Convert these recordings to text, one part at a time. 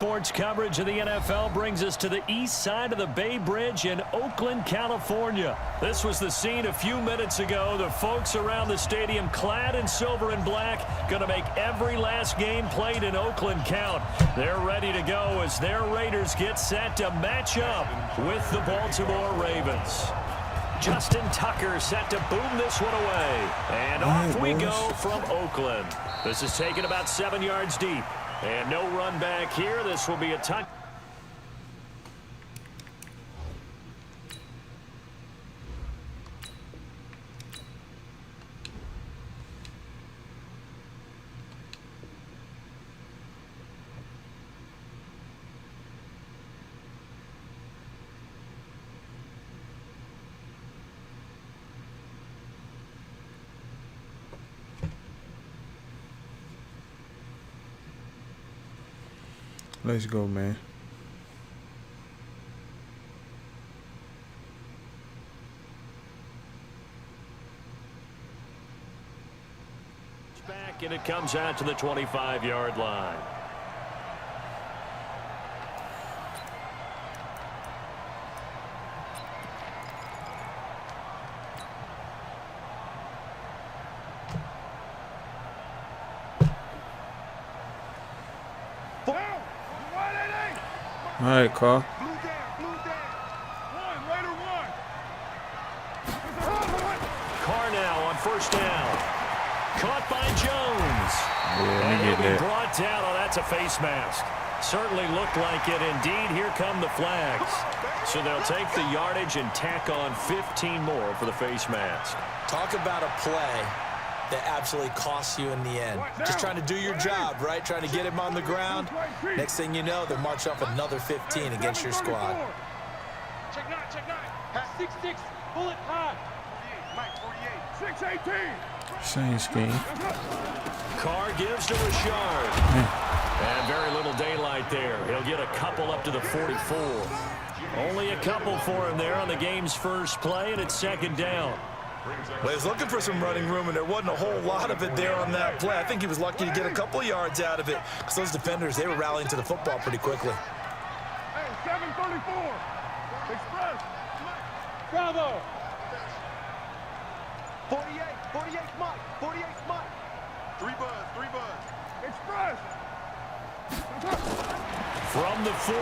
Sports coverage of the NFL brings us to the east side of the Bay Bridge in Oakland, California. This was the scene a few minutes ago. The folks around the stadium clad in silver and black going to make every last game played in Oakland count. They're ready to go as their Raiders get set to match up with the Baltimore Ravens. Justin Tucker set to boom this one away. And off we go from Oakland. This is taken about 7 yards deep. And no run back here. This will be a touch. Let's go, man. Back, and it comes out to the 25-yard line. All right, Carl. Carr now on first down. Caught by Jones. Yeah, let me get that. Brought down. Oh, that's a face mask. Certainly looked like it. Indeed, here come the flags. So they'll take the yardage and tack on 15 more for the face mask. Talk about a play that absolutely costs you in the end. Just trying to do your job, right? Trying to get him on the ground. Next thing you know, they're marching off another 15 against your squad. Check 9. 6-6, bullet high. Mike, 48. 6-18. Same scheme. Carr gives to Richard. And very little daylight there. He'll get a couple up to the 44. Only a couple for him there on the game's first play, and it's second down. Well, he was looking for some running room, and there wasn't a whole lot of it there on that play. I think he was lucky to get a couple of yards out of it because those defenders, they were rallying to the football pretty quickly. Hey, 734. Express. Bravo. 48 Mike. 48 Mike. 3 buzz. Express. From the 44,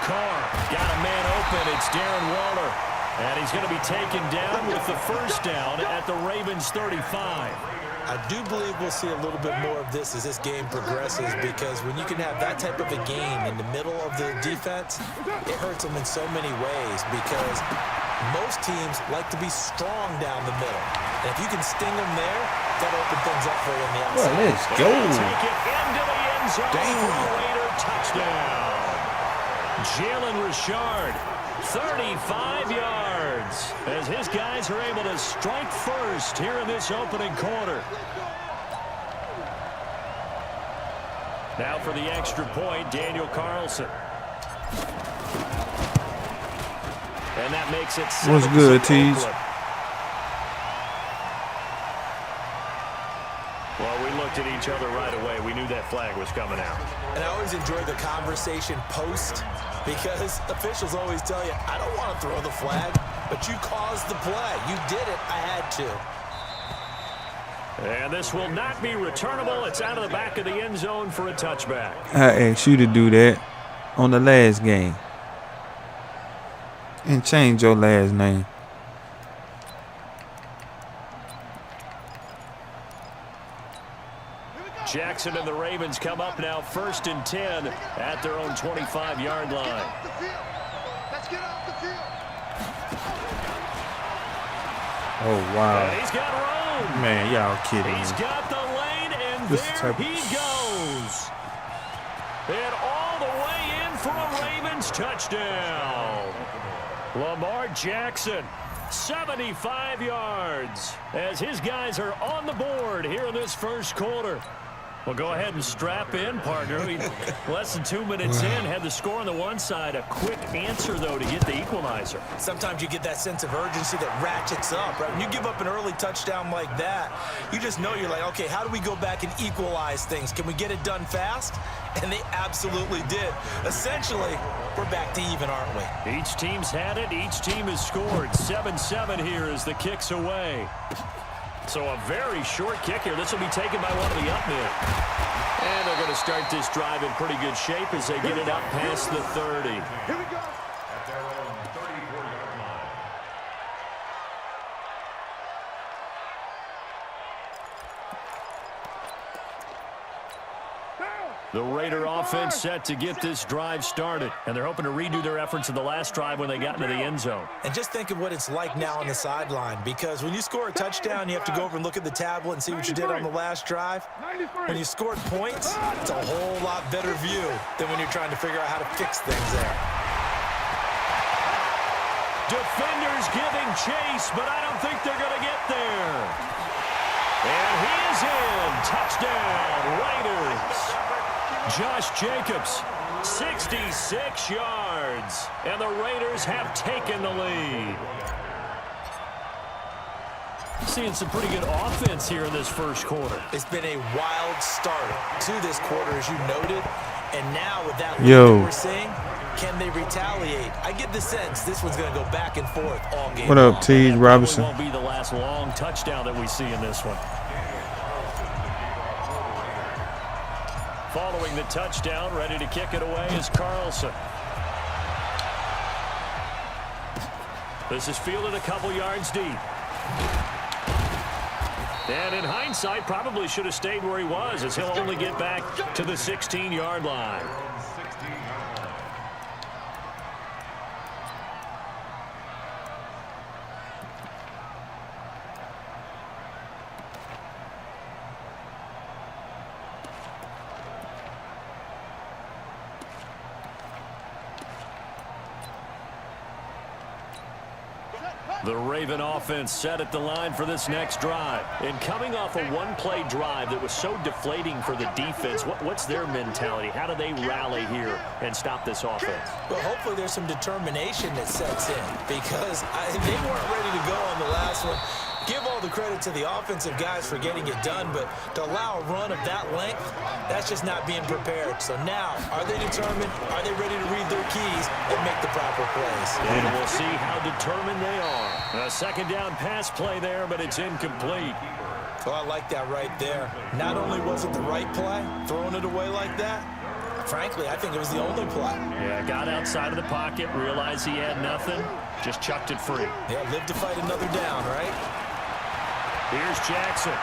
Carr got a man open. It's Darren Waller. And he's going to be taken down with the first down at the Ravens 35. I do believe we'll see a little bit more of this as this game progresses because when you can have that type of a game in the middle of the defense, it hurts them in so many ways because most teams like to be strong down the middle. And if you can sting them there, that'll open things up for you on the outside. Well, let's go. Take it into the end zone for a Raider touchdown. Jalen Richard, 35 yards, as his guys are able to strike first here in this opening quarter. Now for the extra point, Daniel Carlson. And that makes it 7-6. What's good, Tees? Well, we looked at each other right away. We knew that flag was coming out. And I always enjoy the conversation post because officials always tell you, I don't want to throw the flag, but you caused the play. You did it. I had to. And this will not be returnable. It's out of the back of the end zone for a touchback. I asked you to do that on the last game. And change your last name. Jackson and the Ravens come up now 1st and 10 at their own 25-yard line. Let's get off the field. Oh, wow. And he's got room. Man, y'all kidding He's me. got the lane, and This there type he goes. And all the way in for a Ravens touchdown. Lamar Jackson, 75 yards, as his guys are on the board here in this first quarter. Well, go ahead and strap in, partner. Less than 2 minutes in, had the score on the one side. A quick answer, though, to get the equalizer. Sometimes you get that sense of urgency that ratchets up, right? When you give up an early touchdown like that, you just know you're like, okay, how do we go back and equalize things? Can we get it done fast? And they absolutely did. Essentially, we're back to even, aren't we? Each team's had it. Each team has scored. 7-7 here as the kick's away. So a very short kick here. This will be taken by one of the up men. And they're going to start this drive in pretty good shape as they get it up past the 30. Here we go. At their own 34-yard line. The Raider offense set to get this drive started. And they're hoping to redo their efforts in the last drive when they got into the end zone. And just think of what it's like now on the sideline, because when you score a touchdown, you have to go over and look at the tablet and see what you did on the last drive. When you scored points, it's a whole lot better view than when you're trying to figure out how to fix things there. Defenders giving chase, but I don't think they're going to get there. And he is in. Touchdown, Raiders. Josh Jacobs, 66 yards, and the Raiders have taken the lead. Seeing some pretty good offense here in this first quarter. It's been a wild start to this quarter, as you noted, and now with that lead that we're seeing, can they retaliate? I get the sense this one's going to go back and forth all game. What up, T. Robinson? Won't be the last long touchdown that we see in this one. Following the touchdown, ready to kick it away is Carlson. This is fielded a couple yards deep. And in hindsight, probably should have stayed where he was, as he'll only get back to the 16-yard line. The Raven offense set at the line for this next drive. And coming off a one-play drive that was so deflating for the defense, what's their mentality? How do they rally here and stop this offense? Well, hopefully there's some determination that sets in, because they weren't ready to go on the last one. Give all the credit to the offensive guys for getting it done, but to allow a run of that length, that's just not being prepared. So now, are they determined? Are they ready to read their keys and make the proper plays? And we'll see how determined they are. A second down pass play there, but it's incomplete. Well, I like that right there. Not only was it the right play, throwing it away like that, frankly, I think it was the only play. Yeah, got outside of the pocket, realized he had nothing, just chucked it free. Yeah, live to fight another down, right? Here's Jackson.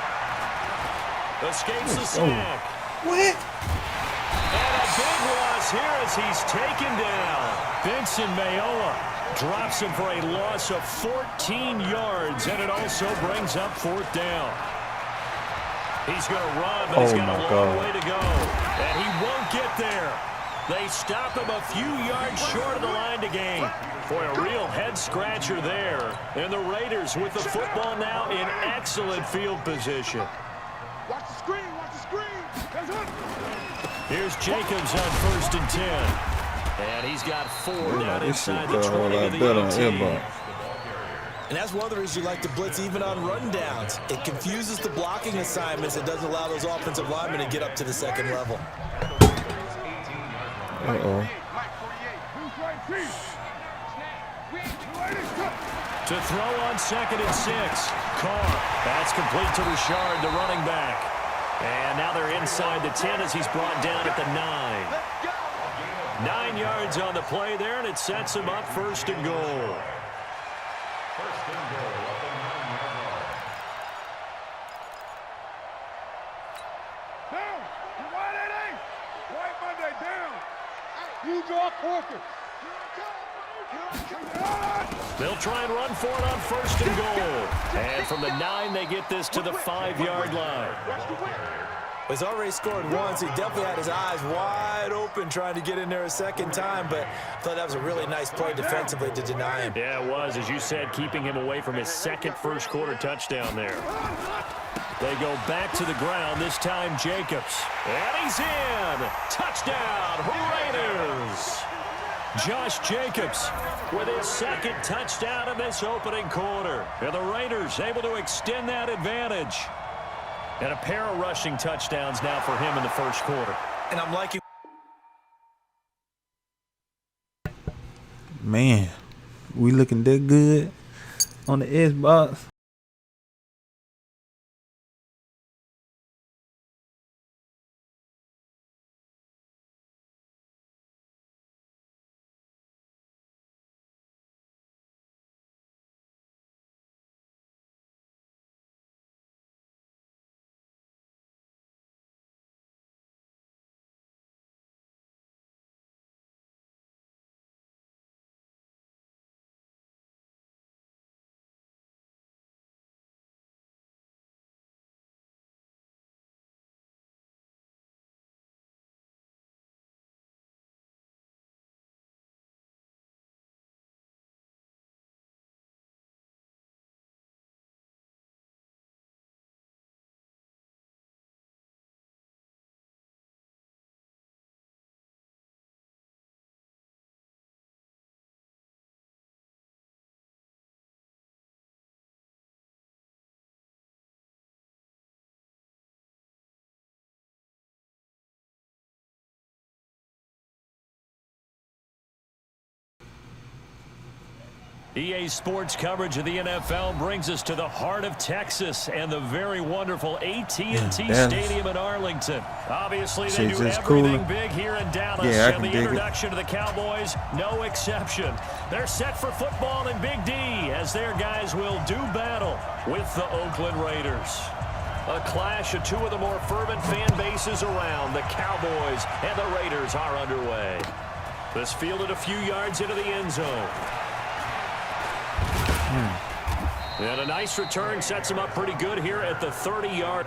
Escapes the sack. What? And a big loss here as he's taken down. Vincent Mayoa drops him for a loss of 14 yards, and it also brings up fourth down. He's going to run, but he's got a long way to go. And he won't get there. They stop him a few yards short of the line to gain. Boy, a real head-scratcher there. And the Raiders with the football now in excellent field position. Watch the screen, watch the screen. Here's Jacobs on 1st and 10. And he's got 4 down inside the 20 of the 18. And that's one of the reasons you like to blitz even on rundowns. It confuses the blocking assignments. It doesn't allow those offensive linemen to get up to the second level. Uh-oh. To throw on 2nd and 6. Carr. That's complete to Richard, the running back. And now they're inside the 10 as he's brought down at the 9. 9 yards on the play there, and it sets him up 1st and goal. First and goal at the 9-yard line. Down. You wide at 8. White Monday down. You draw Corker. They'll try and run for it on 1st and goal. And from the 9, they get this to the 5-yard line. He's already scored once. He definitely had his eyes wide open trying to get in there a second time, but I thought that was a really nice play defensively to deny him. Yeah, it was, as you said, keeping him away from his second first-quarter touchdown there. They go back to the ground, this time Jacobs. And he's in. Touchdown, Raiders. Josh Jacobs with his second touchdown in this opening quarter. And the Raiders able to extend that advantage. And a pair of rushing touchdowns now for him in the first quarter. And I'm liking. Man, we looking that good on the Xbox. EA Sports coverage of the NFL brings us to the heart of Texas and the very wonderful AT&T Stadium in Arlington. Obviously, they do everything big here in Dallas, and the introduction to the Cowboys, no exception. They're set for football in Big D as their guys will do battle with the Oakland Raiders. A clash of two of the more fervent fan bases around. The Cowboys and the Raiders are underway. This fielded a few yards into the end zone. And a nice return sets him up pretty good here at the 30-yard.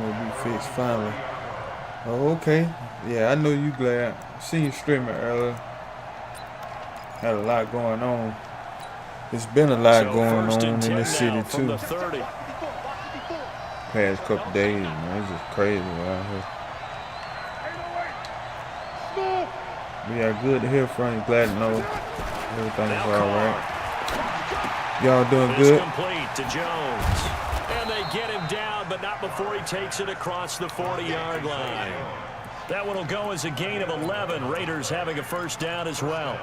Maybe fixed finally. Oh, okay. Yeah, I know you glad. Seen you streaming earlier. Had a lot going on. It's been a lot going on in this city too. Past couple days, man, it's just crazy around here. We are good to hear from you. Glad to know everything's all right. Y'all doing good? Complete to Jones, and they get him down, but not before he takes it across the 40-yard line. That one will go as a gain of 11. Raiders having a first down as well.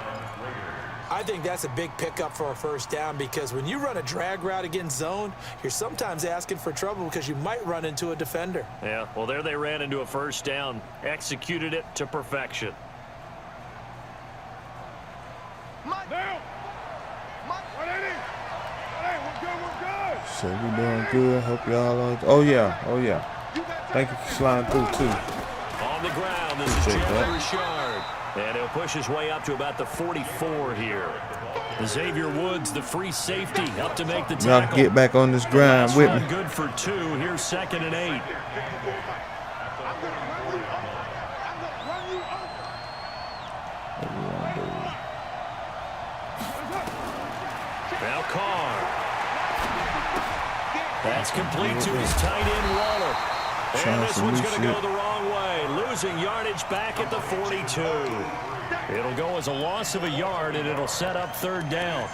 I think that's a big pickup for a first down because when you run a drag route against zone, you're sometimes asking for trouble because you might run into a defender. Yeah, well, there they ran into a first down, executed it to perfection. So we doing good. Hope y'all are. Oh yeah. Thank you for sliding through too. On the ground, this is Jalen Richard. And he'll push his way up to about the 44 here. Xavier Woods, the free safety, up to make the tackle. Y'all get back on this grind with me. Good for 2. Here's 2nd and 8. Now Carr. That's complete to his tight end Waller. And this one's going to go the wrong way. Losing yardage back at the 42. It'll go as a loss of a yard, and it'll set up 3rd down.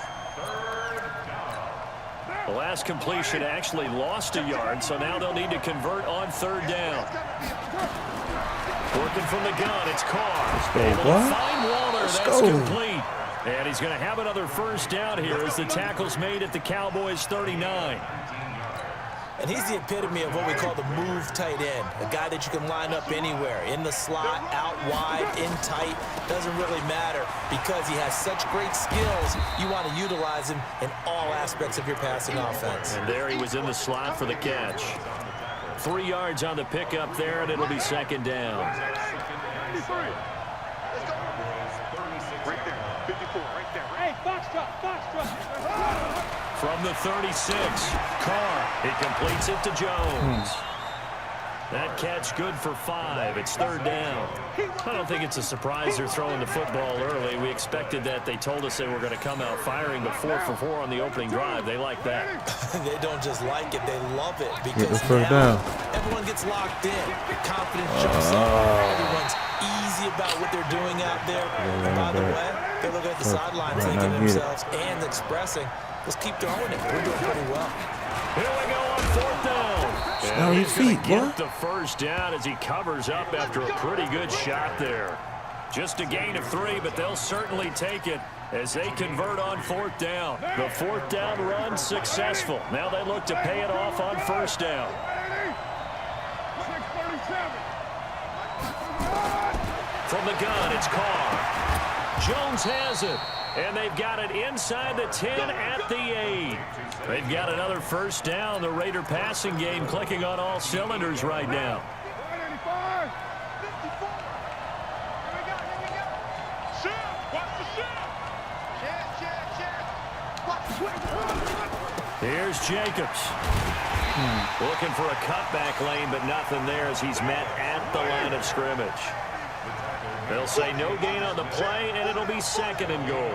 The last completion actually lost a yard, so now they'll need to convert on 3rd down. Working from the gun, it's Carr. Let's go, able to find Waller. Let's That's go. complete. And he's going to have another first down here as the tackle's made at the Cowboys' 39. And he's the epitome of what we call the move tight end, a guy that you can line up anywhere, in the slot, out wide, in tight, doesn't really matter because he has such great skills. You want to utilize him in all aspects of your passing offense. And there he was in the slot for the catch. 3 yards on the pickup there, and it'll be 2nd down. Right there, 54, right there. Hey, foxtrot. From the 36, Carr. He completes it to Jones. That catch good for 5. It's 3rd down. I don't think it's a surprise they're throwing the football early. We expected that. They told us they were going to come out firing, but 4 for 4 on the opening drive. They like that. They don't just like it, they love it, Get because the first now down. everyone gets locked in. The confidence jumps up. Everyone's easy about what they're doing out there. And by the way, they're looking at the sideline thinking to themselves and expressing, let's keep throwing it. We're doing pretty well. Here we go on 4th down. Down And his he's going feet, to get boy. the first down as he covers up after a pretty good shot there. Just a gain of 3, but they'll certainly take it as they convert on 4th down. The 4th down run successful. Now they look to pay it off on 1st down. 637. From the gun, it's Carr. Jones has it, and they've got it inside the 10 at the 8. They've got another 1st down. The Raider passing game clicking on all cylinders right now. 185. 54. Here we go. Shift. Watch the shift. Watch the swing. Here's Jacobs. Looking for a cutback lane, but nothing there as he's met at the line of scrimmage. They'll say no gain on the play, and it'll be 2nd and goal.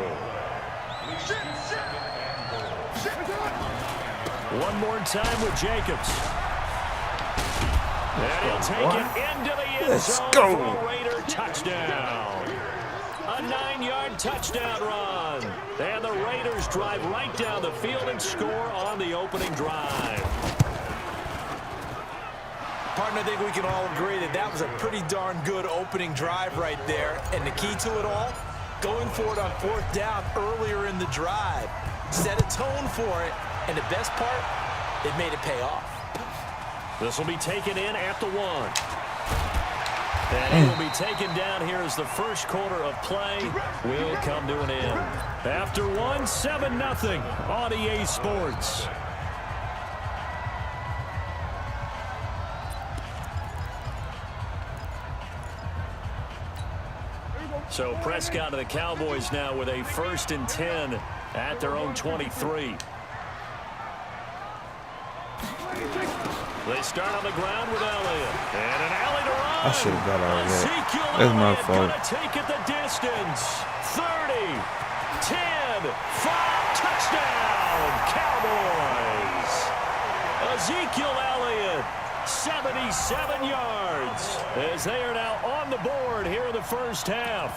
One more time with Jacobs. And he'll take it into the end zone for a Raider touchdown. A 9-yard touchdown run. And the Raiders drive right down the field and score on the opening drive. Partner, I think we can all agree that that was a pretty darn good opening drive right there. And the key to it all, going for it on 4th down earlier in the drive. Set a tone for it. And the best part, it made it pay off. This will be taken in at the 1. And he will be taken down here as the first quarter of play will come to an end. After 1, 7-0 on EA Sports. So Prescott and the Cowboys now with a 1st and 10 at their own 23. They start on the ground with Elliott. And an alley to run. I should have got out of that. Ezekiel That's my Elliott fault. gonna take it the distance. 30, 10, 5, touchdown, Cowboys. Ezekiel Elliott, 77 yards, as they are now on the board here in the first half.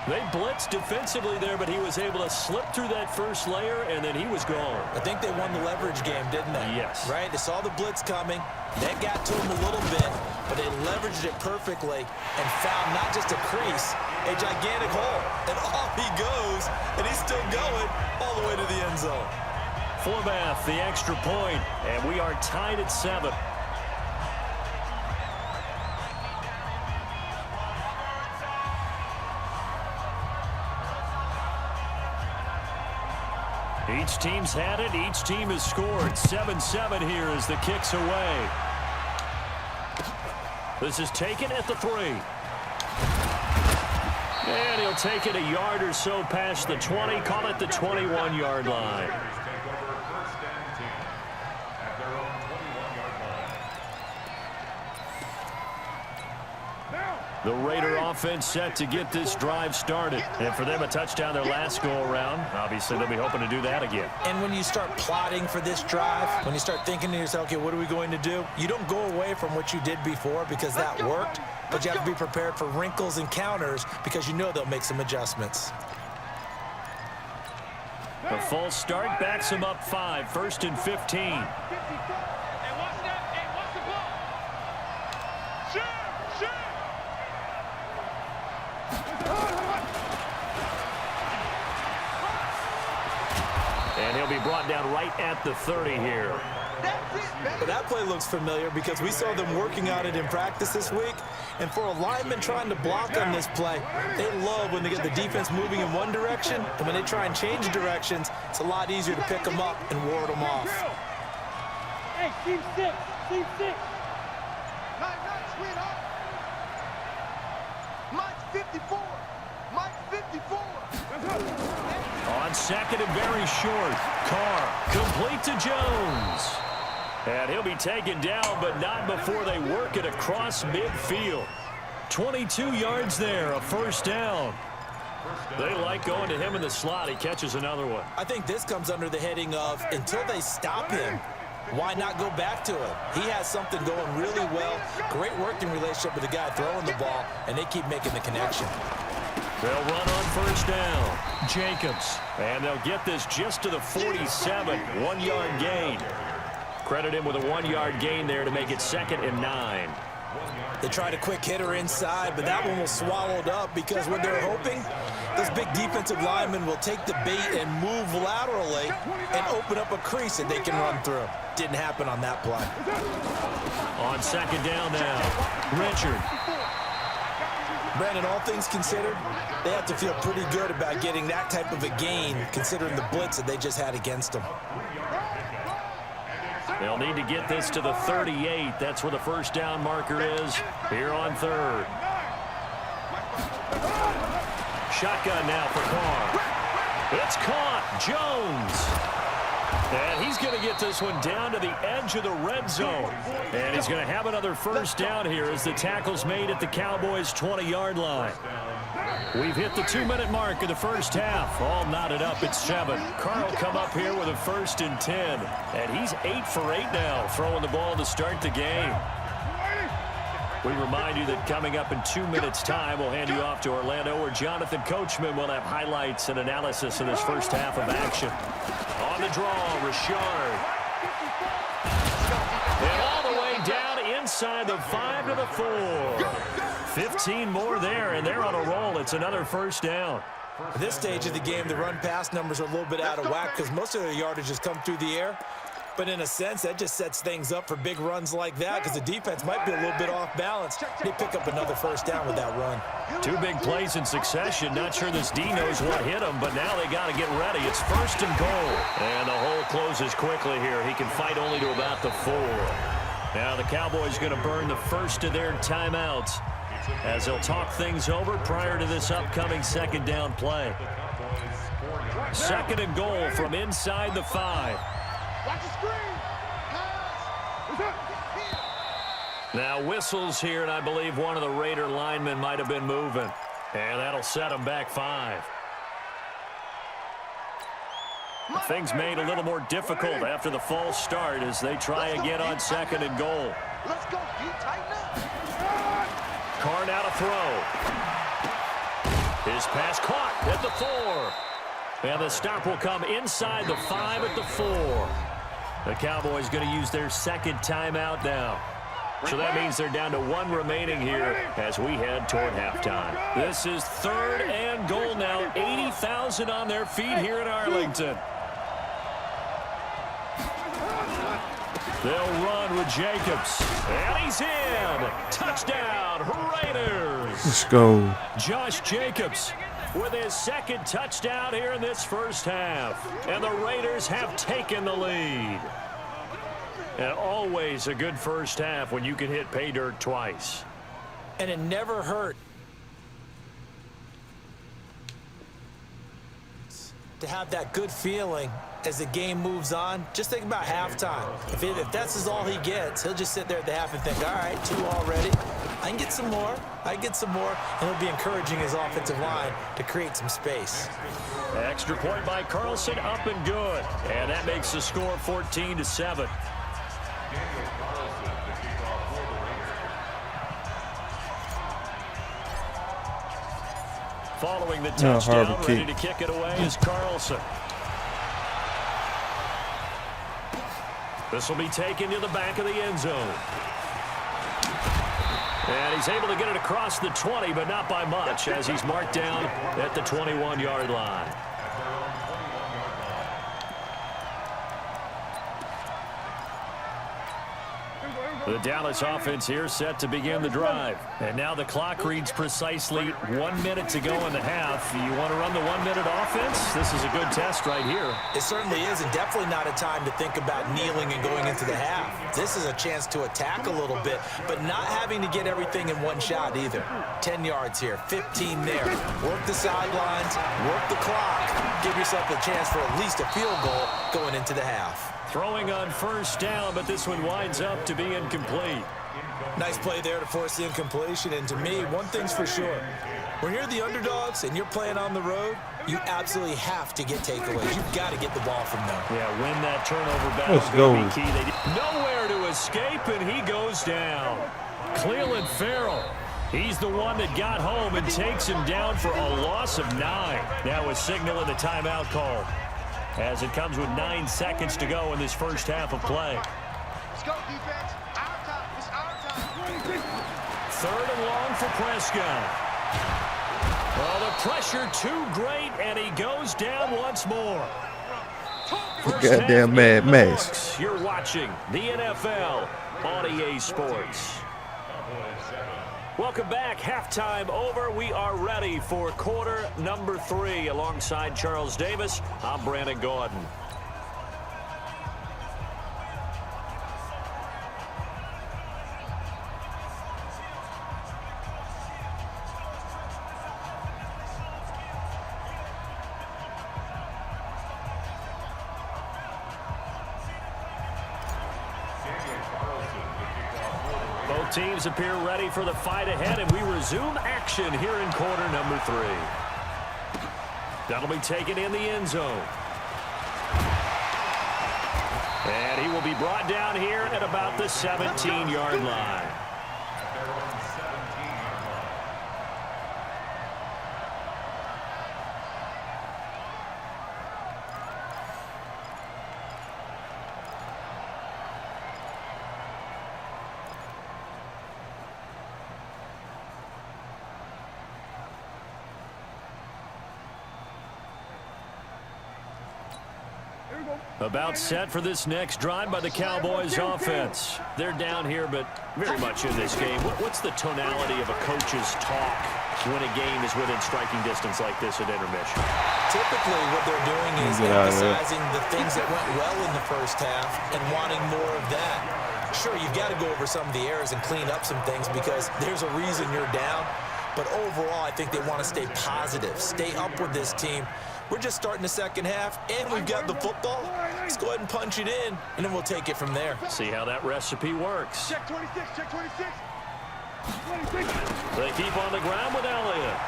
They blitzed defensively there, but he was able to slip through that first layer, and then he was gone. I think they won the leverage game, didn't they? Yes. Right? They saw the blitz coming. That got to him a little bit, but they leveraged it perfectly and found not just a crease, a gigantic hole. And off he goes, and he's still going all the way to the end zone. Forbath, the extra point, and we are tied at 7. Each team's had it. Each team has scored. 7-7 here as the kick's away. This is taken at the 3. And he'll take it a yard or so past the 20. Call it the 21-yard line. The Raider offense set to get this drive started. And for them, a touchdown their last go-around. Obviously, they'll be hoping to do that again. And when you start plotting for this drive, when you start thinking to yourself, okay, what are we going to do? You don't go away from what you did before because that worked, but you have to be prepared for wrinkles and counters because you know they'll make some adjustments. A false start backs him up 5, 1st and 15. And he'll be brought down right at the 30 here. But that play looks familiar because we saw them working on it in practice this week. And for a lineman trying to block on this play, they love when they get the defense moving in one direction. And when they try and change directions, it's a lot easier to pick them up and ward them off. Hey, team 6. Team 6. Nice, sweetheart. Mike's 54. Mike's 54. On 2nd and very short. Carr complete to Jones. And he'll be taken down, but not before they work it across midfield. 22 yards there, a first down. They like going to him in the slot. He catches another one. I think this comes under the heading of until they stop him, why not go back to him? He has something going really well. Great working relationship with the guy throwing the ball, and they keep making the connection. They'll run on first down. Jacobs. And they'll get this just to the 47. 1-yard gain. Credit him with a 1-yard gain there to make it 2nd and 9. They tried a quick hitter inside, but that one was swallowed up because what they're hoping, those big defensive linemen will take the bait and move laterally and open up a crease that they can run through. Didn't happen on that play. On 2nd down now, Richard. Brandon, all things considered, they have to feel pretty good about getting that type of a gain considering the blitz that they just had against them. They'll need to get this to the 38. That's where the first down marker is here on 3rd. Shotgun now for Carr. It's caught. Jones. And he's going to get this one down to the edge of the red zone. And he's going to have another first down here as the tackle's made at the Cowboys' 20-yard line. We've hit the 2-minute mark of the first half. All knotted up at 7. Carr will come up here with a 1st and 10. And he's 8 for 8 now, throwing the ball to start the game. We remind you that coming up in 2 minutes' time, we'll hand you off to Orlando, where Jonathan Coachman will have highlights and analysis in this first half of action. On the draw, Richard. And all the way down inside the 5 to the 4. 15 more there, and they're on a roll. It's another first down. At this stage of the game, the run-pass numbers are a little bit out of whack because most of their yardage has come through the air. But in a sense, that just sets things up for big runs like that because the defense might be a little bit off balance. They pick up another first down with that run. 2 big plays in succession. Not sure this D knows what hit him, but now they got to get ready. It's 1st and goal. And the hole closes quickly here. He can fight only to about the 4. Now the Cowboys going to burn the first of their timeouts as they'll talk things over prior to this upcoming 2nd down play. 2nd and goal from inside the 5. Watch the screen. Now whistles here, and I believe one of the Raider linemen might have been moving. And that'll set them back 5. Things made a little more difficult after the false start as they try again on 2nd and goal. Let's go. You tighten up. Carr now to throw. His pass caught at the 4. And the stop will come inside the 5 at the 4. The Cowboys going to use their 2nd timeout now. So that means they're down to 1 remaining here as we head toward halftime. This is 3rd and goal now. 80,000 on their feet here in Arlington. They'll run with Jacobs. And he's in. Touchdown, Raiders. Let's go. Josh Jacobs with his 2nd touchdown here in this first half. And the Raiders have taken the lead. And always a good first half when you can hit pay dirt twice. And it never hurt to have that good feeling as the game moves on. Just think about halftime. If that's all he gets, he'll just sit there at the half and think, all right, 2 already. I can get some more. I can get some more. And he'll be encouraging his offensive line to create some space. Extra point by Carlson, up and good. And that makes the score 14-7. Following the touchdown, ready to kick it away is Carlson. This will be taken to the back of the end zone. And he's able to get it across the 20, but not by much, as he's marked down at the 21-yard line. The Dallas offense here set to begin the drive. And now the clock reads precisely 1 minute to go in the half. You want to run the 1 minute offense? This is a good test right here. It certainly is, and definitely not a time to think about kneeling and going into the half. This is a chance to attack a little bit, but not having to get everything in one shot either. 10 yards here, 15 there. Work the sidelines, work the clock. Give yourself a chance for at least a field goal going into the half. Throwing on first down, but this one winds up to be incomplete. Nice play there to force the incompletion. And to me, one thing's for sure. When you're the underdogs and you're playing on the road, you absolutely have to get takeaways. You've got to get the ball from them. Yeah, win that turnover battle is going to be key. Nowhere to escape, and he goes down. Cleveland Farrell. He's the one that got home and takes him down for a loss of 9. Now a signal in the timeout call as it comes with 9 seconds to go in this first half of play. Let's go, defense. Our time. It's our time. 3rd and long for Prescott. Well, the pressure too great, and he goes down once more. Goddamn Mad Max. You're watching the NFL on EA Sports. Welcome back. Halftime over. We are ready for quarter number 3. Alongside Charles Davis, I'm Brandon Gordon. Both teams appear ready for the fight ahead, and we resume action here in quarter number 3. That'll be taken in the end zone. And he will be brought down here at about the 17-yard line. About set for this next drive by the Cowboys offense. They're down here, but very much in this game. What's the tonality of a coach's talk when a game is within striking distance like this at intermission? Typically, what they're doing is emphasizing the things that went well in the first half and wanting more of that. Sure, you've got to go over some of the errors and clean up some things because there's a reason you're down. But overall, I think they want to stay positive, stay up with this team. We're just starting the second half, and we've got the football. Let's go ahead and punch it in, and then we'll take it from there. See how that recipe works. Check 26, check 26. 26. They keep on the ground with Elliott.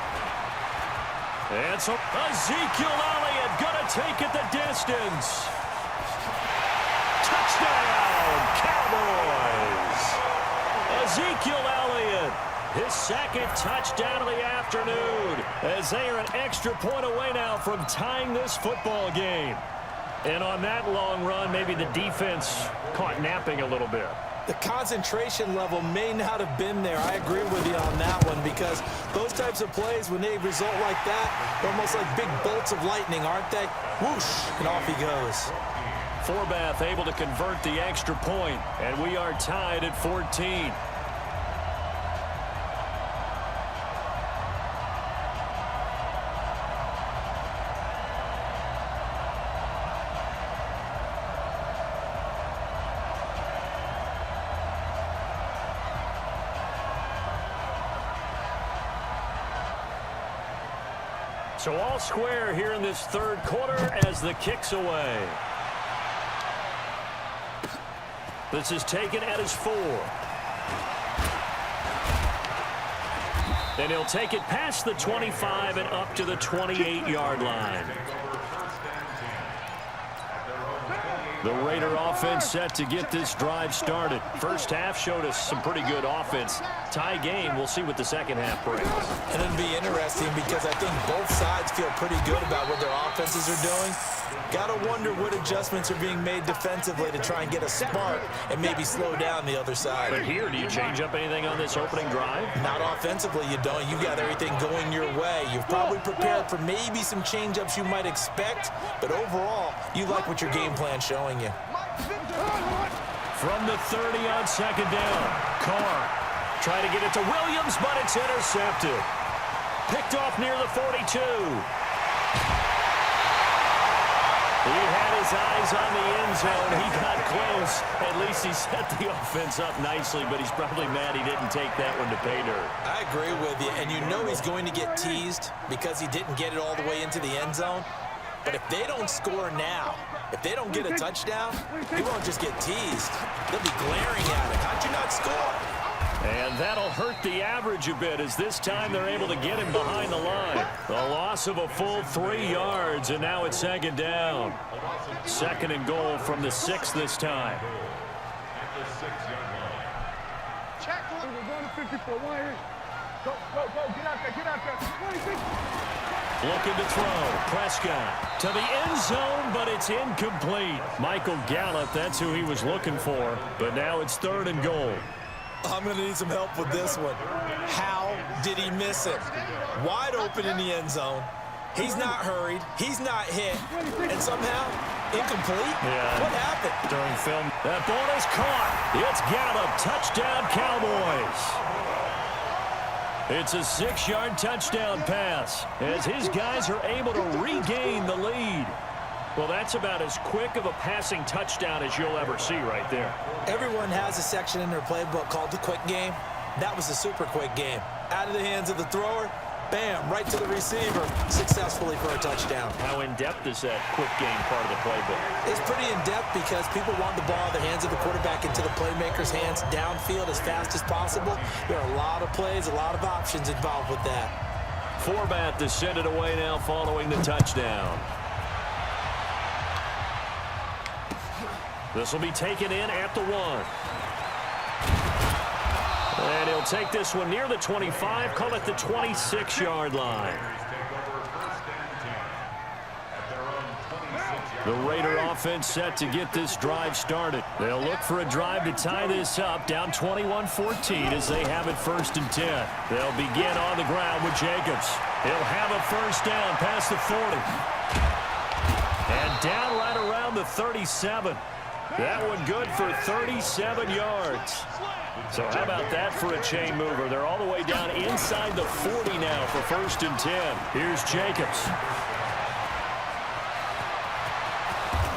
And so Ezekiel Elliott going to take it the distance. Touchdown, Cowboys. Ezekiel Elliott. His second touchdown of the afternoon as they are an extra point away now from tying this football game. And on that long run, maybe the defense caught napping a little bit. The concentration level may not have been there. I agree with you on that one because those types of plays, when they result like that, they're almost like big bolts of lightning, aren't they? Whoosh, and off he goes. Forbath able to convert the extra point, and we are tied at 14. So all square here in this third quarter as the kick's away. This is taken at his 4. And he'll take it past the 25 and up to the 28-yard line. The Raider offense set to get this drive started. First half showed us some pretty good offense. Tie game, we'll see what the second half brings. And it'll be interesting because I think both sides feel pretty good about what their offenses are doing. Got to wonder what adjustments are being made defensively to try and get a spark and maybe slow down the other side. But here, do you change up anything on this opening drive? Not offensively, you don't. You got everything going your way. You've probably prepared for maybe some change-ups you might expect, but overall, you like what your game plan's showing you. From the 30 on second down, Carr trying to get it to Williams, but it's intercepted. Picked off near the 42. He had his eyes on the end zone. He got close. At least he set the offense up nicely, but he's probably mad he didn't take that one to pay dirt. I agree with you, and you know he's going to get teased because he didn't get it all the way into the end zone. But if they don't score now, If they don't get a touchdown, he won't just get teased. They'll be glaring at him. How'd you not score? And that'll hurt the average a bit as this time they're able to get him behind the line. The loss of a full 3 yards, and now it's second down. Second and goal from the 6 this time. At the 6-yard line. Check. We're going to 54. Go, get out there. 26. Looking to throw. Prescott to the end zone, but it's incomplete. Michael Gallup, that's who he was looking for, but now it's third and goal. I'm going to need some help with this one. How did he miss it? Wide open in the end zone. He's not hurried. He's not hit. And somehow, incomplete? Yeah. What happened? During film, that ball is caught. It's Gallup. Touchdown, Cowboys. It's a 6-yard touchdown pass as his guys are able to regain the lead. Well, that's about as quick of a passing touchdown as you'll ever see right there. Everyone has a section in their playbook called the quick game. That was a super quick game. Out of the hands of the thrower, bam, right to the receiver, successfully for a touchdown. How in-depth is that quick game part of the playbook? It's pretty in-depth because people want the ball in the hands of the quarterback into the playmaker's hands downfield as fast as possible. There are a lot of plays, a lot of options involved with that. Forbat to send it away now following the touchdown. This will be taken in at the 1. And he'll take this one near the 25, call it the 26-yard line. The Raider offense set to get this drive started. They'll look for a drive to tie this up, down 21-14 as they have it first and 10. They'll begin on the ground with Jacobs. He'll have a first down past the 40. And down right around the 37. That one good for 37 yards. So how about that for a chain mover? They're all the way down inside the 40 now for first and 10. Here's Jacobs.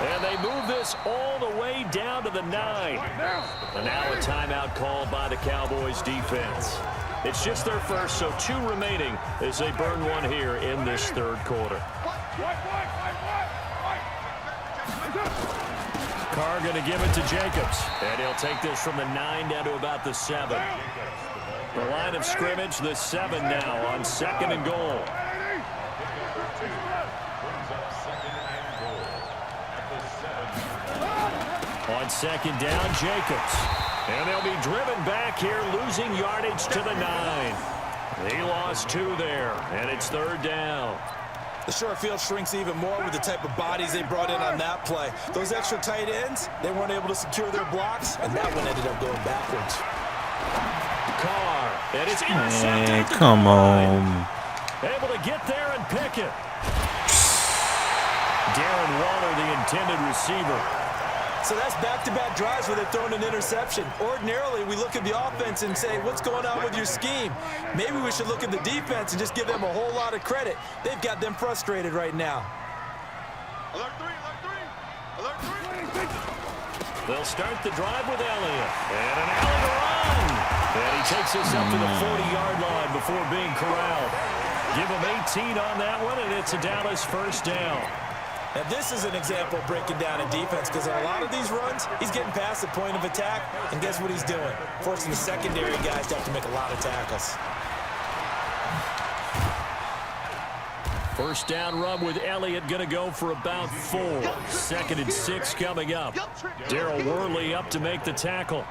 And they move this all the way down to the 9. And now a timeout called by the Cowboys defense. It's just their first, so 2 remaining as they burn one here in this third quarter. Carr going to give it to Jacobs. And he'll take this from the 9 down to about the 7. The line of scrimmage, the 7 now on second and goal. On second down, Jacobs. And they'll be driven back here, losing yardage to the 9. He lost 2 there, and it's third down. The short field shrinks even more with the type of bodies they brought in on that play. Those extra tight ends, they weren't able to secure their blocks, and that one ended up going backwards. Carr, and it's intercepted. Come on. Able to get there and pick it. Darren Waller, the intended receiver. So that's back-to-back drives where they've thrown an interception. Ordinarily, we look at the offense and say, what's going on with your scheme? Maybe we should look at the defense and just give them a whole lot of credit. They've got them frustrated right now. Alert 3, alert 3, alert 3. They'll start the drive with Elliott. And an alley run. And he takes us up to the 40-yard line before being corralled. Give him 18 on that one, and it's a Dallas first down. Now, this is an example of breaking down in defense because on a lot of these runs, he's getting past the point of attack, and guess what he's doing? Forcing the secondary guys to have to make a lot of tackles. First down run with Elliott going to go for about 4. Second and 6 coming up. Darryl Worley up to make the tackle.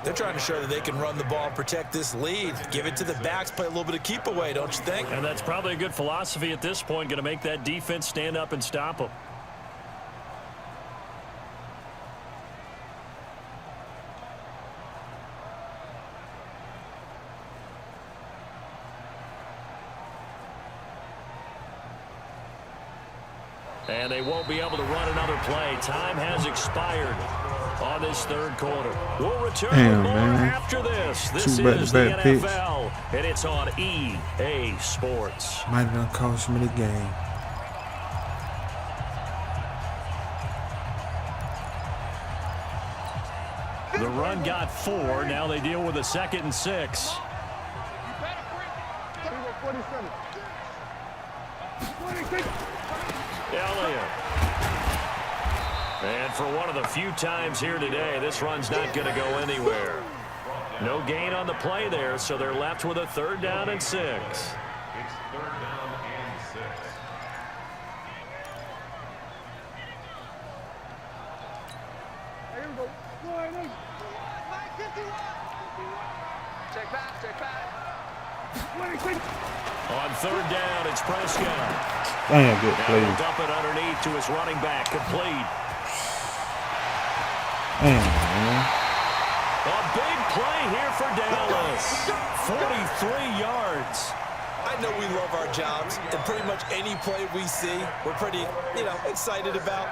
They're trying to show that they can run the ball and protect this lead. Give it to the backs, play a little bit of keep away, don't you think? And that's probably a good philosophy at this point, going to make that defense stand up and stop them. And they won't be able to run another play. Time has expired on this third quarter. We'll return with more after this. This is the NFL, and it's on EA Sports. Might have cost me the game. The run got 4. Now they deal with a second and 6. Elliott. And for one of the few times here today, this run's not going to go anywhere. No gain on the play there, so they're left with a 3rd down and 6. It's 3rd down and 6. Here we go. Line in. Check back. 26. On 3rd down, it's Prescott. Damn, good Now play. he'll dump it underneath to his running back, complete. Damn, man. A big play here for Dallas. 43 yards. I know we love our jobs, and pretty much any play we see, we're pretty, excited about.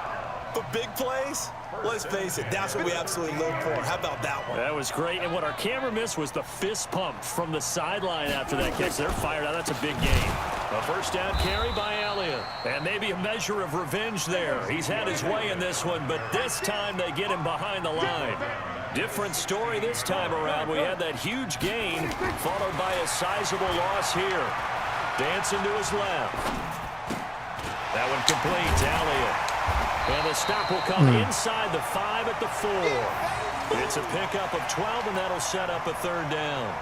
But big plays, let's face it, that's what we absolutely live for. How about that one? That was great, and what our camera missed was the fist pump from the sideline after that catch. They're fired out. That's a big game. A 1st down carry by Elliott. And maybe a measure of revenge there. He's had his way in this one, but this time they get him behind the line. Different story this time around. We had that huge gain, followed by a sizable loss here. Dancing to his left. That one complete to Elliott. And the stop will come inside the 5 at the 4. It's a pickup of 12, and that'll set up a 3rd down.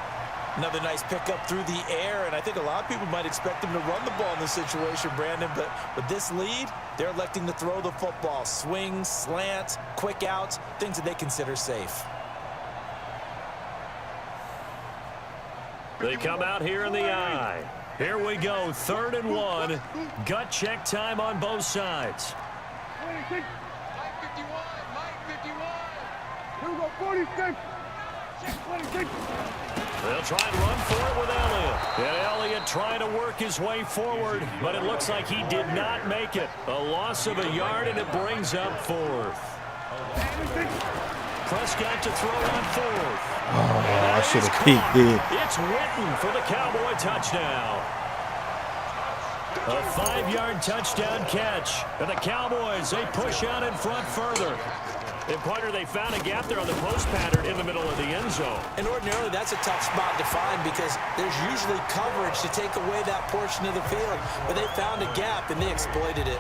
Another nice pickup through the air, and I think a lot of people might expect them to run the ball in this situation, Brandon, but with this lead, they're electing to throw the football. Swings, slants, quick outs, things that they consider safe. They come out here in the eye. Here we go, 3rd and 1. Gut check time on both sides. 26. Mike 51. Here we go. 46. 26. They'll try and run for it with Elliott. And Elliott trying to work his way forward, but it looks like he did not make it. A loss of a yard, and it brings up 4th. Prescott to throw on 4th. Oh, I should have peeked it. It's Witten for the Cowboy touchdown. A 5-yard touchdown catch. And the Cowboys, they push out in front further. And, partner, they found a gap there on the post pattern in the middle of the end zone. And ordinarily, that's a tough spot to find because there's usually coverage to take away that portion of the field. But they found a gap, and they exploited it.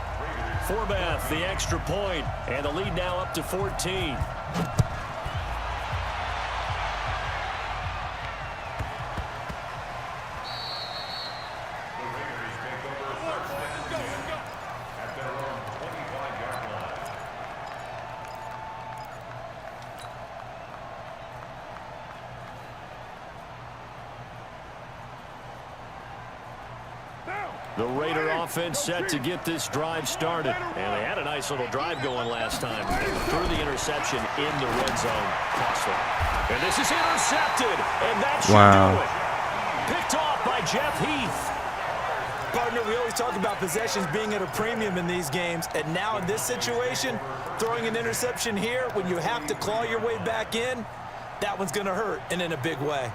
Forbath, the extra point, and the lead now up to 14. The Raider offense set to get this drive started. And they had a nice little drive going last time. Threw the interception in the red zone. Costly. And this is intercepted. And that should do it. Picked off by Jeff Heath. Partner, we always talk about possessions being at a premium in these games. And now in this situation, throwing an interception here when you have to claw your way back in, that one's going to hurt, and in a big way.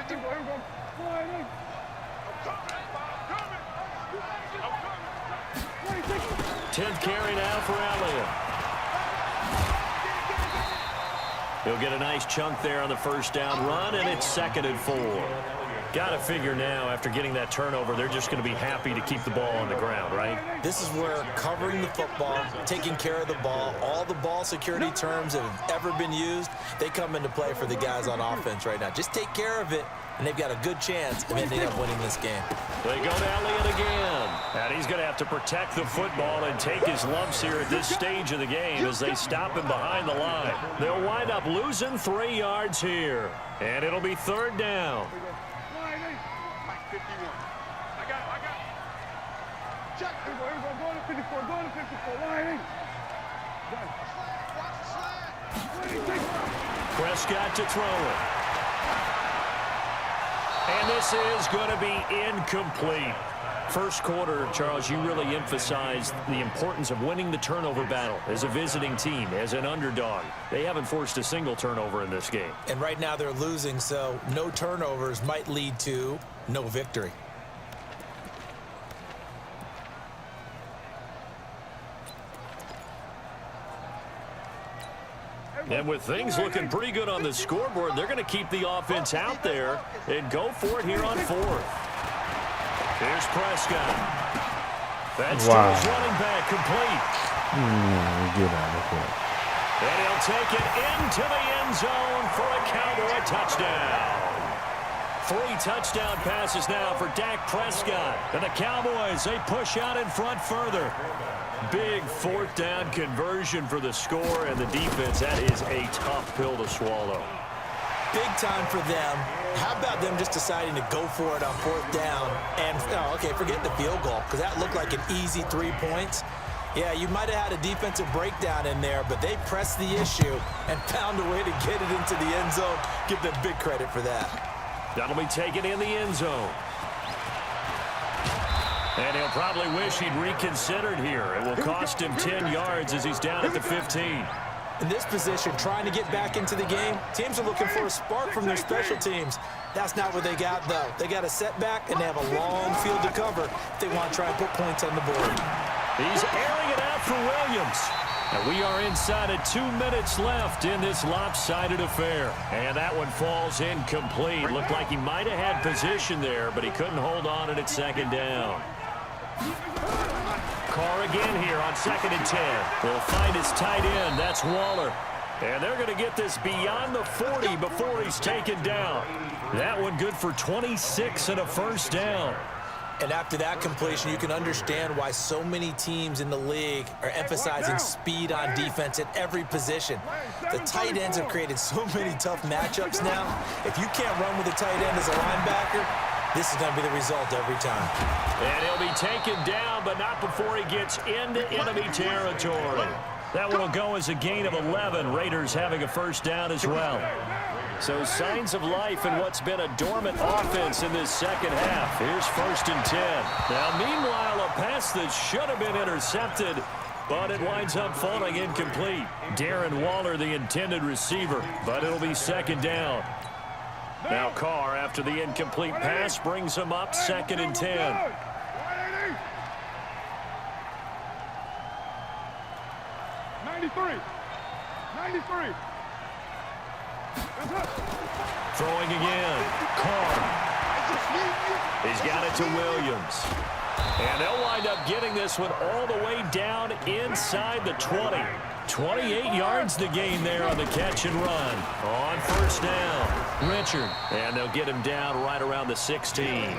Here we go. Line in. 26. 10th carry now for Elliott. He'll get a nice chunk there on the 1st down run, and it's 2nd and 4. Got to figure now, after getting that turnover, they're just going to be happy to keep the ball on the ground, right? This is where covering the football, taking care of the ball, all the ball security terms that have ever been used, they come into play for the guys on offense right now. Just take care of it, and they've got a good chance of ending up winning this game. They go to Elliott again. And he's going to have to protect the football and take his lumps here at this stage of the game as they stop him behind the line. They'll wind up losing 3 yards here. And it'll be 3rd down. Line in. Mike 51. I got it. Check. Here we go. Going to 54. Going to 54. Line in. Watch the slide. 26. Prescott to throw it. And this is going to be incomplete. First quarter, Charles, you really emphasized the importance of winning the turnover battle as a visiting team, as an underdog. They haven't forced a single turnover in this game. And right now they're losing, so no turnovers might lead to no victory. And with things looking pretty good on the scoreboard, they're going to keep the offense out there and go for it here on 4th. Here's Prescott. That's Wow. to his running back, complete. Get out of here. And he'll take it into the end zone for a Cowboy touchdown. 3 touchdown passes now for Dak Prescott. And the Cowboys, they push out in front further. Big 4th down conversion for the score, and the defense, that is a tough pill to swallow. Big time for them. How about them just deciding to go for it on 4th down? And, okay, forget the field goal, because that looked like an easy 3 points. Yeah, you might have had a defensive breakdown in there, but they pressed the issue and found a way to get it into the end zone. Give them big credit for that. That'll be taken in the end zone. And he'll probably wish he'd reconsidered here. It will cost him 10 yards as he's down at the 15. In this position, trying to get back into the game, teams are looking for a spark from their special teams. That's not what they got, though. They got a setback, and they have a long field to cover if they want to try and put points on the board. He's airing it out for Williams. And we are inside of 2 minutes left in this lopsided affair. And that one falls incomplete. Looked like he might have had position there, but he couldn't hold on at 2nd down. Carr again here on 2nd and 10. He'll find his tight end. That's Waller. And they're going to get this beyond the 40 before he's taken down. That one good for 26 and a 1st down. And after that completion, you can understand why so many teams in the league are emphasizing speed on defense at every position. The tight ends have created so many tough matchups now. If you can't run with a tight end as a linebacker, this is going to be the result every time. And he'll be taken down, but not before he gets into enemy territory. That one will go as a gain of 11. Raiders having a 1st down as well. So signs of life in what's been a dormant offense in this 2nd half. Here's 1st and 10. Now, meanwhile, a pass that should have been intercepted, but it winds up falling incomplete. Darren Waller, the intended receiver, but it'll be 2nd down. Now Carr, after the incomplete pass, brings him up 2nd and 10. 93. Throwing again. Carr. He's got it to Williams. And they'll wind up getting this one all the way down inside the 20. 28 yards the gain there on the catch and run. On 1st down, Richard. And they'll get him down right around the 16.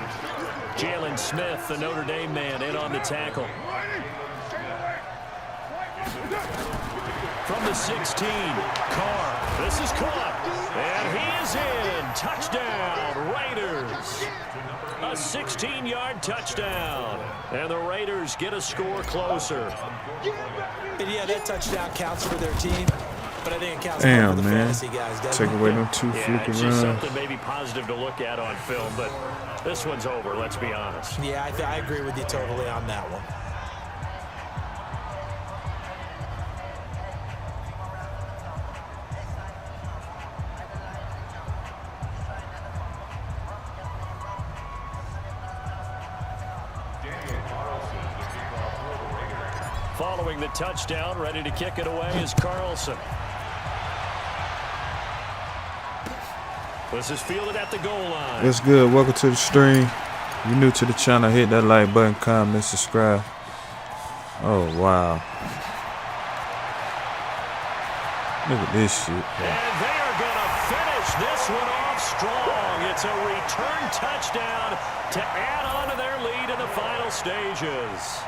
Jalen Smith, the Notre Dame man, in on the tackle. From the 16, Carr. This is caught. And he is in. Touchdown, Raiders. A 16-yard touchdown. And the Raiders get a score closer. And yeah, that touchdown counts for their team, but I think it counts more for the fantasy guys. Take away them 2 fluky runs. It's just something maybe positive to look at on film, but this one's over, let's be honest. Yeah, I agree with you totally on that one. Following the touchdown, ready to kick it away is Carlson. This is fielded at the goal line. That's good. Welcome to the stream. If you're new to the channel, hit that like button, comment, subscribe. Oh, wow. Look at this shit. And they are going to finish this one off strong. It's a return touchdown to add on to their lead in the final stages.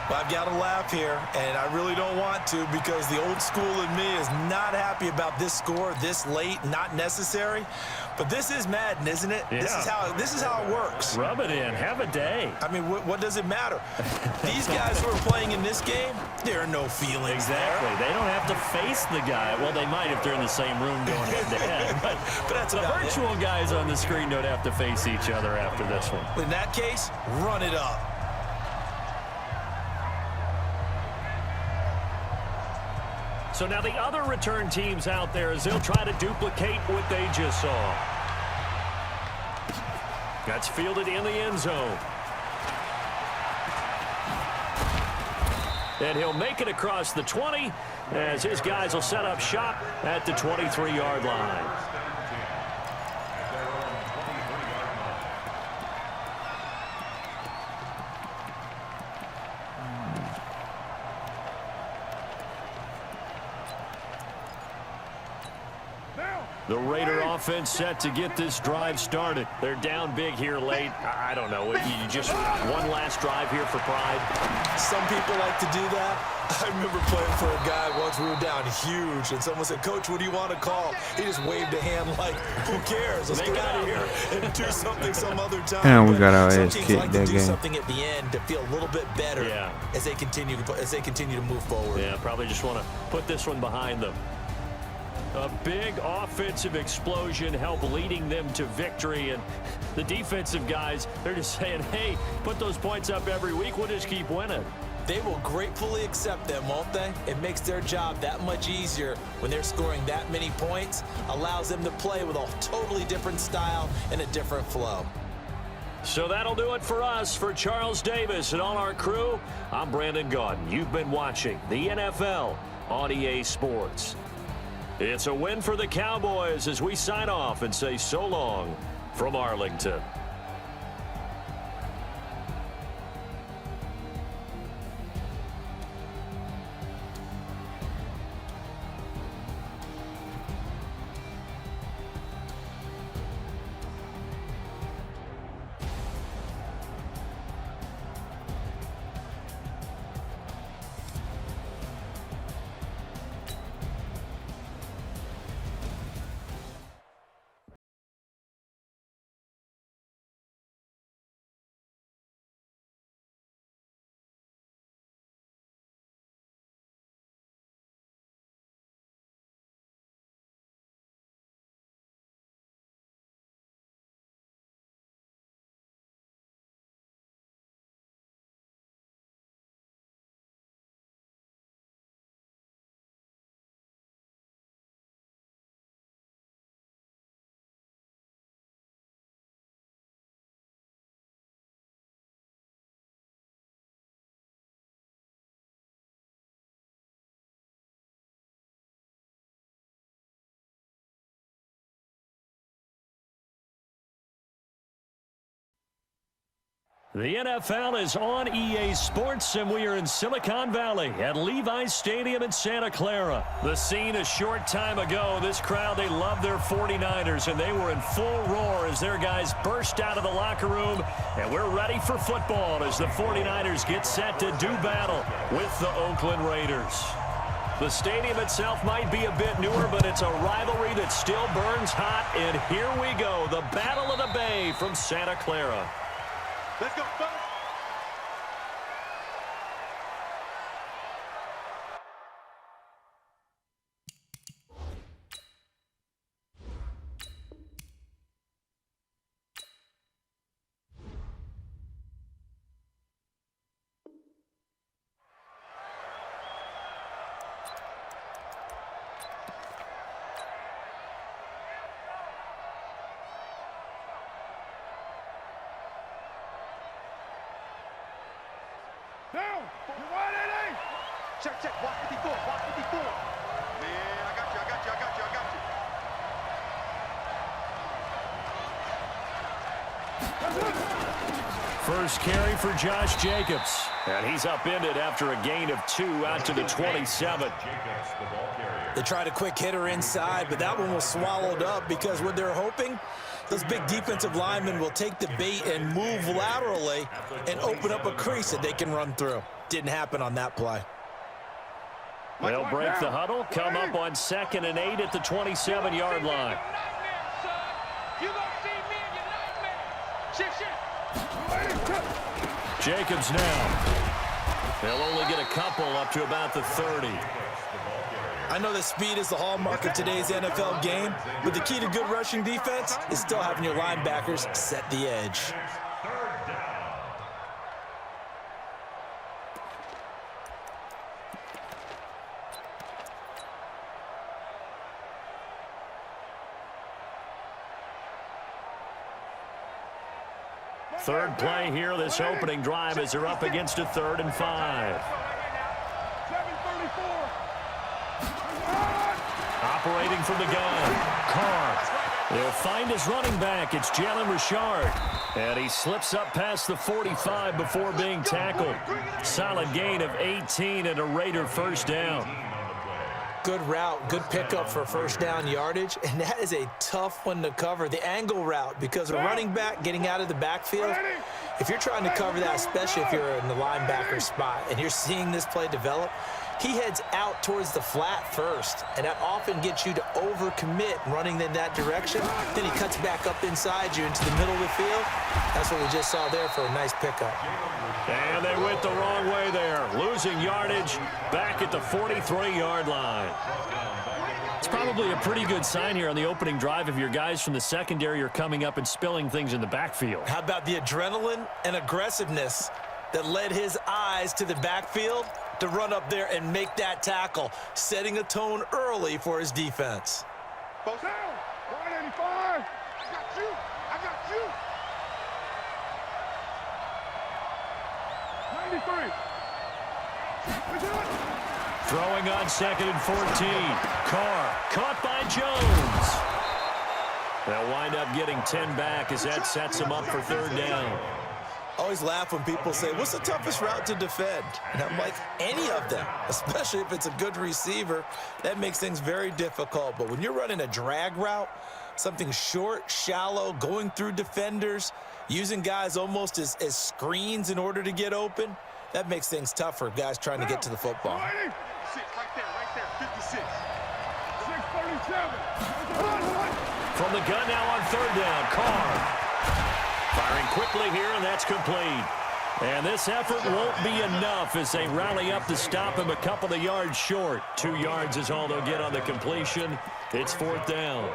Well, I've got to laugh here, and I really don't want to because the old school in me is not happy about this score this late, not necessary. But this is Madden, isn't it? Yeah. This is how it works. Rub it in. Have a day. I mean, what does it matter? These guys who are playing in this game, there are no feelings Exactly. there. They don't have to face the guy. Well, they might if they're in the same room going head-to-head. But that's the about virtual guys on the screen don't have to face each other after this one. In that case, run it up. So now the other return teams out there as they'll try to duplicate what they just saw. That's fielded in the end zone. And he'll make it across the 20 as his guys will set up shop at the 23-yard line. The Raider offense set to get this drive started. They're down big here late. I don't know. You just one last drive here for pride. Some people like to do that. I remember playing for a guy once. We were down huge, and someone said, "Coach, what do you want to call?" He just waved a hand like, "Who cares? Let's get out of here and do something some other time." And we got our some ass teams kicked like that to do game. something at the end to feel a little bit better as they continue to move forward. Yeah, probably just want to put this one behind them. A big offensive explosion helped leading them to victory, and the defensive guys, they're just saying, hey, put those points up every week, we'll just keep winning. They will gratefully accept them, won't they? It makes their job that much easier when they're scoring that many points, allows them to play with a totally different style and a different flow. So that'll do it for us. For Charles Davis and all our crew, I'm Brandon Gaudin. You've been watching the NFL on EA Sports. It's a win for the Cowboys as we sign off and say so long from Arlington. The NFL is on EA Sports, and we are in Silicon Valley at Levi's Stadium in Santa Clara. The scene a short time ago, this crowd, they love their 49ers, and they were in full roar as their guys burst out of the locker room, and we're ready for football as the 49ers get set to do battle with the Oakland Raiders. The stadium itself might be a bit newer, but it's a rivalry that still burns hot, and here we go, the Battle of the Bay from Santa Clara. Let's go, fellas. Down! You're wide, Eddie! Check, check, block 54, block 54. Man, I got you. First carry for Josh Jacobs. And he's upended after a gain of 2 out to the 27. They tried a quick hitter inside, but that one was swallowed up because what they're hoping, those big defensive linemen will take the bait and move laterally and open up a crease that they can run through. Didn't happen on that play. They'll break the huddle, come up on 2nd and 8 at the 27-yard line. Jacobs now. They'll only get a couple up to about the 30. I know that speed is the hallmark of today's NFL game, but the key to good rushing defense is still having your linebackers set the edge. Third play here, this opening drive as they're up against a 3rd and 5. 734. Operating from the gun, Carr. They'll find his running back. It's Jalen Richard. And he slips up past the 45 before being tackled. Solid gain of 18 and a Raider first down. Good route, good pickup for first down yardage, and that is a tough one to cover. The angle route, because a running back getting out of the backfield, if you're trying to cover that, especially if you're in the linebacker spot and you're seeing this play develop, he heads out towards the flat first, and that often gets you to overcommit running in that direction. Then he cuts back up inside you into the middle of the field. That's what we just saw there for a nice pickup. And they went the wrong way there, losing yardage back at the 43-yard line. It's probably a pretty good sign here on the opening drive if your guys from the secondary are coming up and spilling things in the backfield. How about the adrenaline and aggressiveness that led his eyes to the backfield to run up there and make that tackle, setting a tone early for his defense. Both down. 185. I got you. I got you. 93. Throwing on 2nd and 14. Carr caught by Jones. They'll wind up getting 10 back as that sets them up for 3rd down. Always laugh when people say, what's the toughest route to defend? And I'm like, any of them, especially if it's a good receiver. That makes things very difficult. But when you're running a drag route, something short, shallow, going through defenders, using guys almost as screens in order to get open, that makes things tough for guys trying to get to the football. Right there, 56. 637. From the gun now on 3rd down, Carr. Firing quickly here, and that's complete. And this effort won't be enough as they rally up to stop him a couple of yards short. 2 yards is all they'll get on the completion. It's 4th down.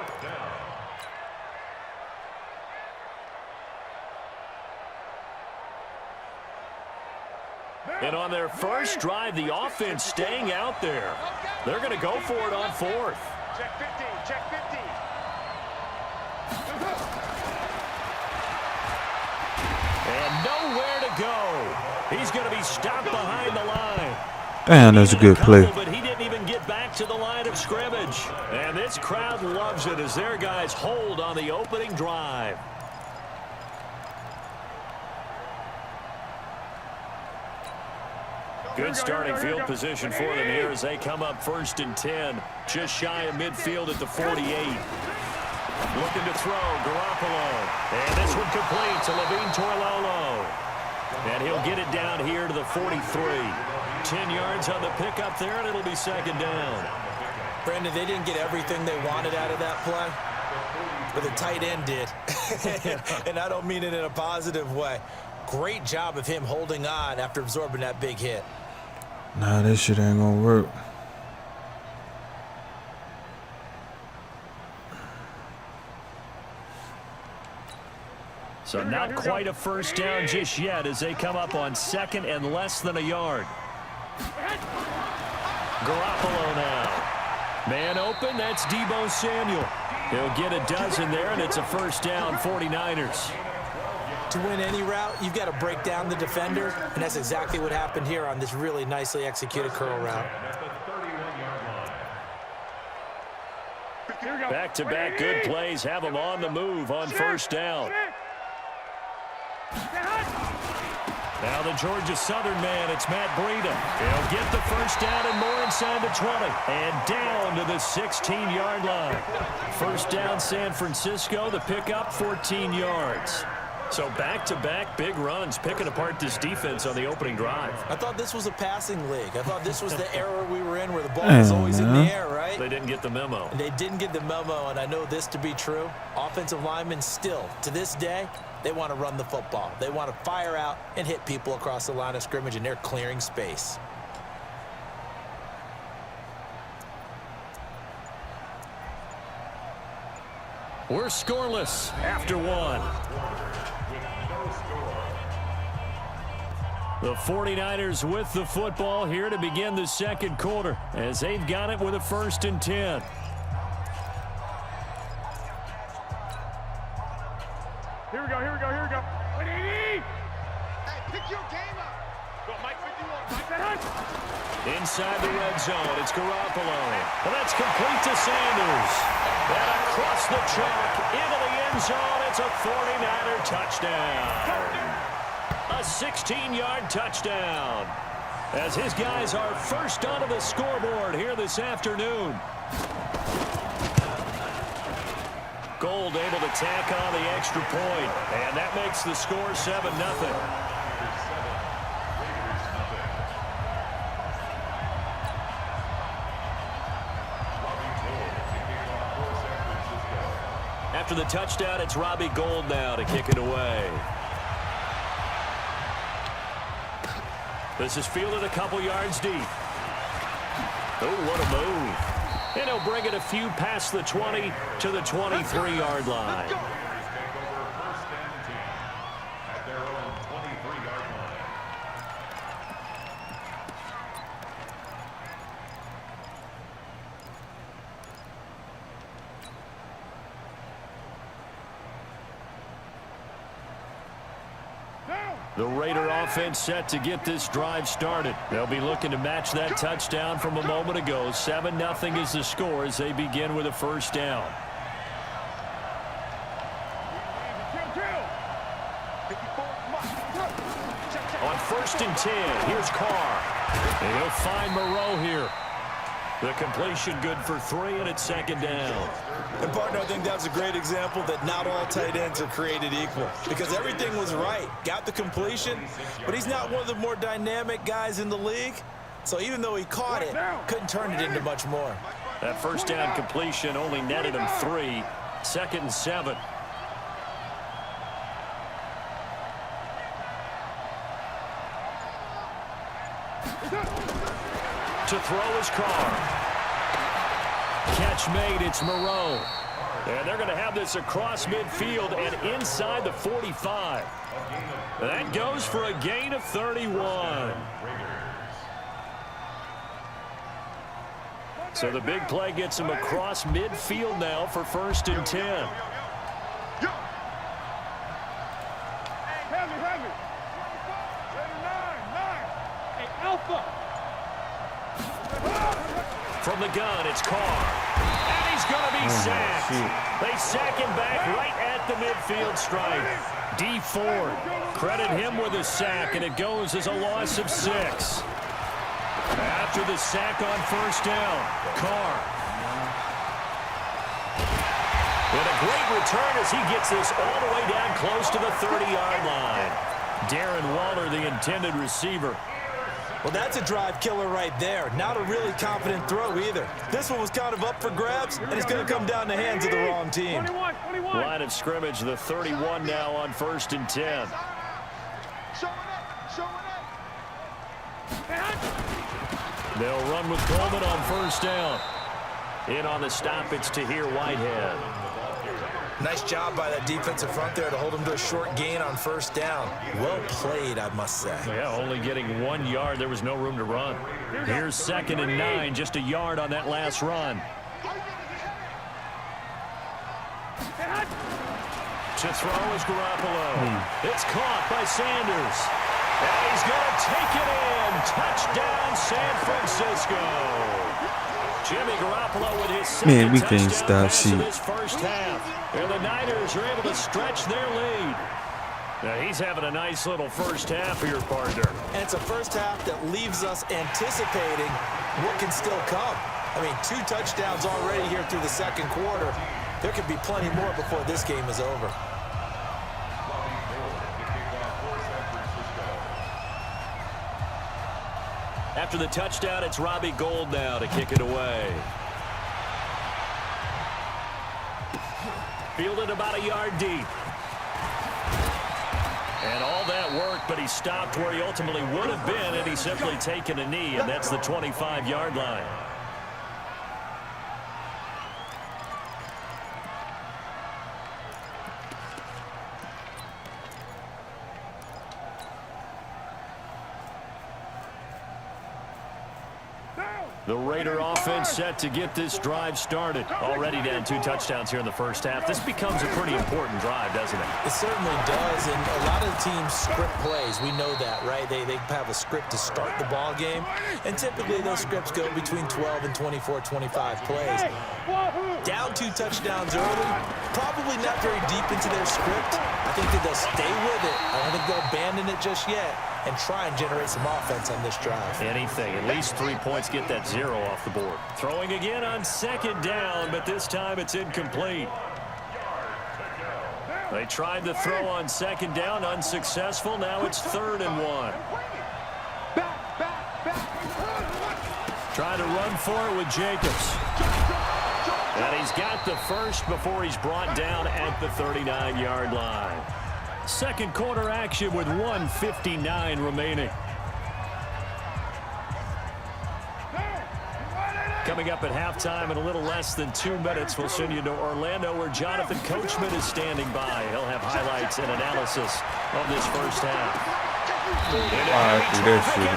And on their first drive, the offense staying out there. They're going to go for it on 4th. Check 15. Check 15. And nowhere to go. He's going to be stopped behind the line. Damn, that's a good play. But he didn't even get back to the line of scrimmage. And this crowd loves it as their guys hold on the opening drive. Good starting field position for them here as they come up 1st and 10. Just shy of midfield at the 48. Looking to throw, Garoppolo. And this one complete to Levine Toilolo. And he'll get it down here to the 43. 10 yards on the pickup there, and it'll be 2nd down. Brandon, they didn't get everything they wanted out of that play, but the tight end did. And I don't mean it in a positive way. Great job of him holding on after absorbing that big hit. Nah, this shit ain't gonna work. So not quite a first down just yet as they come up on 2nd and less than a yard. Garoppolo now. Man open, that's Deebo Samuel. He'll get a dozen there, and it's a first down, 49ers. To win any route, you've got to break down the defender, and that's exactly what happened here on this really nicely executed curl route. Back-to-back good plays have them on the move on first down. Now the Georgia Southern man, it's Matt Breida. He'll get the first down and more inside the 20. And down to the 16-yard line. First down San Francisco, the pickup 14 yards. So back-to-back big runs, picking apart this defense on the opening drive. I thought this was a passing league. I thought this was the era we were in where the ball was always in the air, right? They didn't get the memo. And they didn't get the memo, and I know this to be true. Offensive linemen still, to this day, they want to run the football. They want to fire out and hit people across the line of scrimmage, and they're clearing space. We're scoreless after one. The 49ers with the football here to begin the second quarter as they've got it with a 1st and 10. Here we go. Hey, pick your game up. Go, Mike 51. Inside the red zone, it's Garoppolo. And that's complete to Sanders. And across the track, into the end zone, it's a 49er touchdown. A 16-yard touchdown. as his guys are first onto the scoreboard here this afternoon. Gold able to tack on the extra point, and that makes the score 7-0. After the touchdown, it's Robbie Gould now to kick it away. This is fielded a couple yards deep. Oh, what a move. And he'll bring it a few past the 20 to the 23-yard line. The Raider offense set to get this drive started. They'll be looking to match that touchdown from a moment ago. 7-0 is the score as they begin with a first down. On 1st and 10, here's Carr. And he'll find Moreau here. The completion good for 3, and it's 2nd down. And, partner, I think that's a great example that not all tight ends are created equal. Because everything was right. Got the completion, but he's not one of the more dynamic guys in the league. So even though he caught it, couldn't turn it into much more. That first down completion only netted him 3. 2nd and 7. To throw is Carr. Catch made, it's Moreau. And they're going to have this across midfield and inside the 45. That goes for a gain of 31. So the big play gets him across midfield now for 1st and 10. Heavy. 9. Hey, Alpha. From the gun, it's Carr. And he's going to be sacked. They sack him back right at the midfield stripe. D Ford, credit him with a sack, and it goes as a loss of 6. After the sack on 1st down, Carr. And a great return as he gets this all the way down close to the 30-yard line. Darren Waller, the intended receiver. Well, that's a drive killer right there. Not a really confident throw either. This one was kind of up for grabs, and it's going to come down the hands of the wrong team. 21. Line of scrimmage, the 31 now on 1st and 10. They'll run with Coleman on 1st down. In on the stop, it's Tahir Whitehead. Nice job by that defensive front there to hold him to a short gain on 1st down. Well played, I must say. Yeah, only getting 1 yard. There was no room to run. Here's 2nd and 9, just a yard on that last run. To throw is Garoppolo. It's caught by Sanders. And he's going to take it in. Touchdown, San Francisco. Jimmy Garoppolo with his second touchdown pass of this first half. And the Niners are able to stretch their lead. Now he's having a nice little first half here, partner. And it's a first half that leaves us anticipating what can still come. I mean, 2 touchdowns already here through the 2nd quarter. There could be plenty more before this game is over. After the touchdown, it's Robbie Gould now to kick it away. Fielded about a yard deep. And all that work, but he stopped where he ultimately would have been had he simply taken a knee, and that's the 25-yard line. The Raider offense set to get this drive started. Already down 2 touchdowns here in the first half. This becomes a pretty important drive, doesn't it? It certainly does, and a lot of the teams script plays. We know that, right? They have a script to start the ball game, and typically those scripts go between 12 and 24, 25 plays. Down 2 touchdowns early, probably not very deep into their script. I I think that they'll stay with it. I don't think they'll abandon it just yet and try and generate some offense on this drive. Anything. At least 3 points, get that 0 off the board. Throwing again on second down, but this time it's incomplete. They tried to throw on second down, unsuccessful. Now it's 3rd and 1. Trying to run for it with Jacobs. And he's got the first before he's brought down at the 39-yard line. Second quarter action with 1:59 remaining. Coming up at halftime in a little less than 2 minutes, we'll send you to Orlando where Jonathan Coachman is standing by. He'll have highlights and analysis of this first half.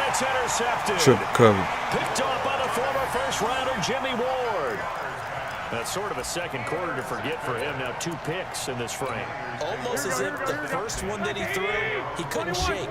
It's intercepted. triple cover. Picked off by the former first-rounder Jimmy Ward. That's sort of a second quarter to forget for him. Now 2 picks in this frame. Almost as if the first one that he threw, he couldn't shake,